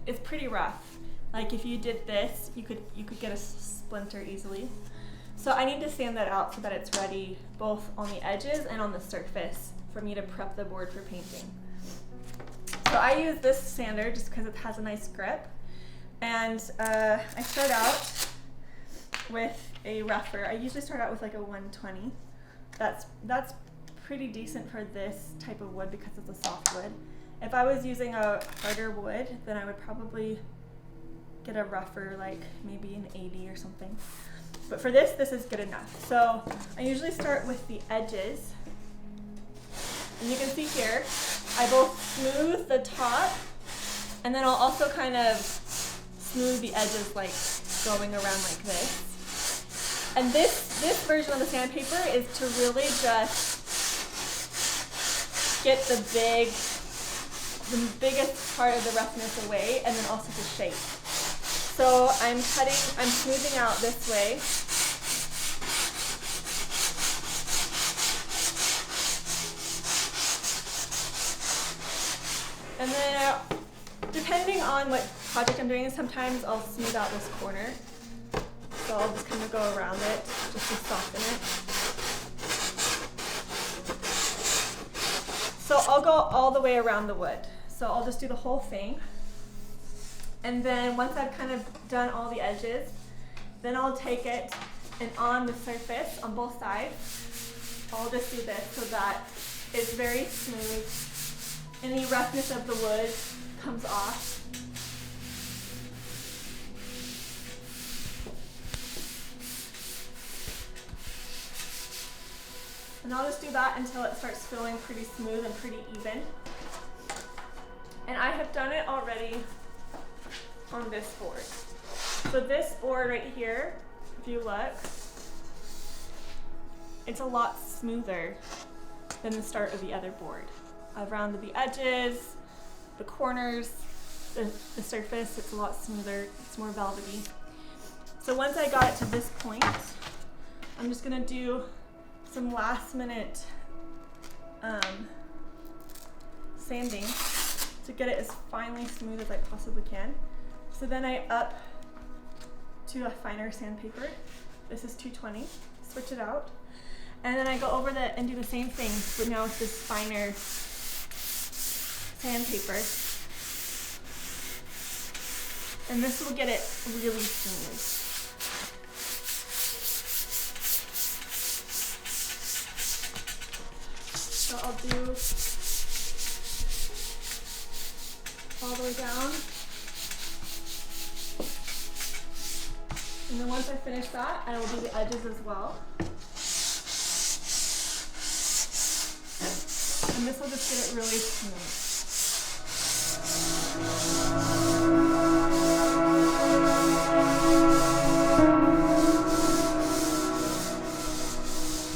it's pretty rough. Like if you did this, you could get a splinter easily. So I need to sand that out so that it's ready both on the edges and on the surface for me to prep the board for painting. So I use this sander just because it has a nice grip. And I start out with a rougher. I usually start out with like a 120. That's pretty decent for this type of wood because it's a soft wood. If I was using a harder wood, then I would probably get a rougher, like maybe an 80 or something. But for this is good enough. So I usually start with the edges. And you can see here, I both smooth the top, and then I'll also kind of smooth the edges, like going around like this. And this version of the sandpaper is to really just get the biggest part of the roughness away, and then also to shape. So I'm smoothing out this way. And then depending on what project I'm doing, sometimes I'll smooth out this corner. So I'll just kind of go around it just to soften it. So I'll go all the way around the wood. So I'll just do the whole thing. And then once I've kind of done all the edges, then I'll take it and on the surface, on both sides, I'll just do this so that it's very smooth. Any roughness of the wood comes off. And I'll just do that until it starts feeling pretty smooth and pretty even. And I have done it already on this board. So this board right here, if you look, it's a lot smoother than the start of the other board. I've rounded the edges, the corners, the surface, it's a lot smoother, it's more velvety. So once I got it to this point, I'm just gonna do some last minute sanding to get it as finely smooth as I possibly can. So then I up to a finer sandpaper. This is 220, switch it out. And then I go over and do the same thing, but now with this finer sandpaper. And this will get it really smooth. So I'll do all the way down. And then once I finish that, I will do the edges as well. And this will just get it really smooth.